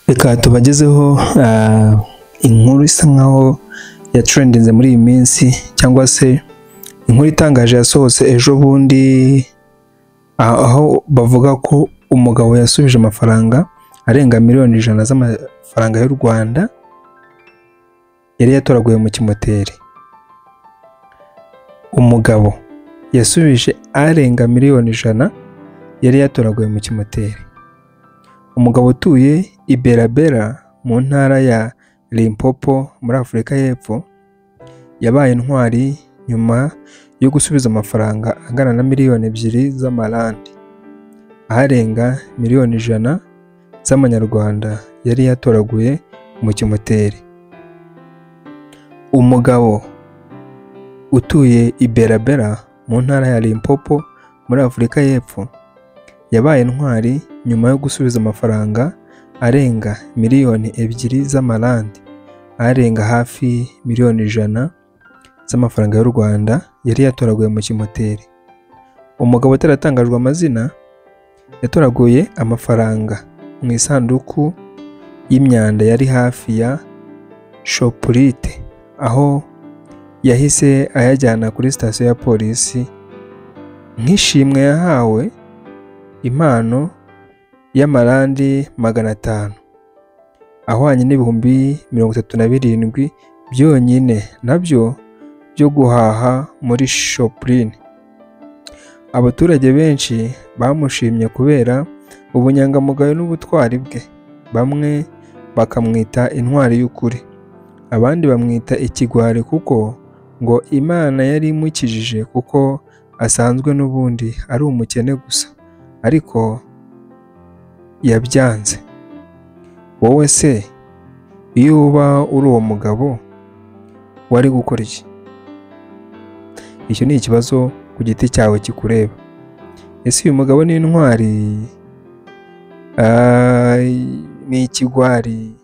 Reka tubagezeho inkuru isa nkaho yatrendinze muri iyi minsi, cyangwa se inkuru itangaje yasohotse ejo bundi, aho bavuga ko umugabo yasubije amafaranga arenga miliyoni 100 z'amafaranga y'u Rwanda yari yatoraguye mu kimoteri. Umugabo yasubije arenga miliyoni 100 yari yatoraguye mu kimoteri. Umugabo utuye i Bera mu ntara ya Limpopo muri Afurika y'Epfo yabaye intwari nyuma yo gusubiza amafaranga angana na miliyoni 2 z'amarandi, arenga miliyoni 100 z'amanyarwanda yari yatoraguye mu kimoteri. Umugabo utuye i Bera mu ntara ya Limpopo muri Afurika y'Epfo yabaye intwari nyuma yo gusubiza amafaranga arenga miliyoni 2 z'amarandi, arenga hafi miliyoni 100 z'amafaranga y'u Rwanda yari yatoraguye mu kimoteri. Umugabo utaratangajwe amazina yatoraguye amafaranga mu isanduku y'imyanda yari hafi ya Shoprite, aho yahise ayajyana kuri sitasiyo ya polisi nk'ishimwe yahawe impano y'amarandi 500 ahwanye n'ibihumbi 37 byonyine nabyo byo guhaha muri Shoprite. Abaturage benshi bamushimye kubera ubunyangamugayo n'ubutwari bwe, bamwe bakamwita intwari y'ukuri, abandi bamwita ikigwari kuko ngo Imana yari imukijije kuko asanzwe n'ubundi ari umukene gusa, ariko yabyanze. Wowe se iyo uba uri uwo mugabo wari gukora iki? Icyo ni ikibazo ku giti cyawe kikureba. Ese uyu mugabo ni intwari, ni ikigwari,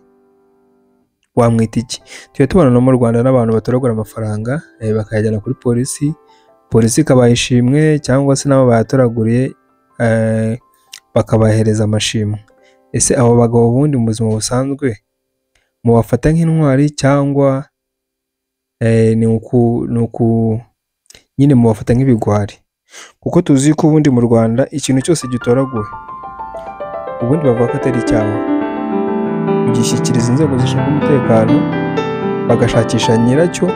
wamwita iki? Tujya tubona no mu Rwanda n'abantu batoragura amafaranga bakayajyana kuri polisi, polisi ikabaha ishimwe, cyangwa se nabo bayatoraguriye bakabahereza amashimwe. Ese abo bagabo bundi mu buzima busanzwe mubafata nk'intwari cyangwa nyine mubafata nk'ibigwari? Kuko tuzi ko ubundi mu Rwanda ikintu cyose gitoraguwe ubundi bavuga ko atari icyaha, ugishyikiriza inzego zishinzwe umutekano bagashakisha nyiracyo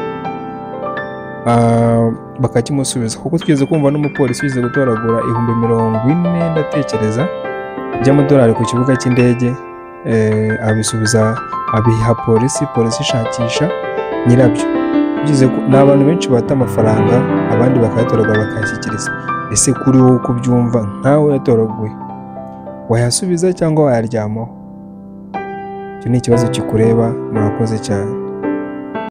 bakakimusubiza. Kuko twigeze kumva n'umupolisi wize gutoragura 40,000 ndatekereza by'amadolari ku kibuga cy'indege, abisubiza abiha polisi, polisi ishakisha nyirabyo. Ni abantu benshi bata amafaranga abandi bakayatoragura bakayashyikiriza. Ese kuri wowe uko ubyumva, nkawe yatoraguye wayasubiza cyangwa wayaryamaho? Icyo ni ikibazo kikureba. Murakoze cyane.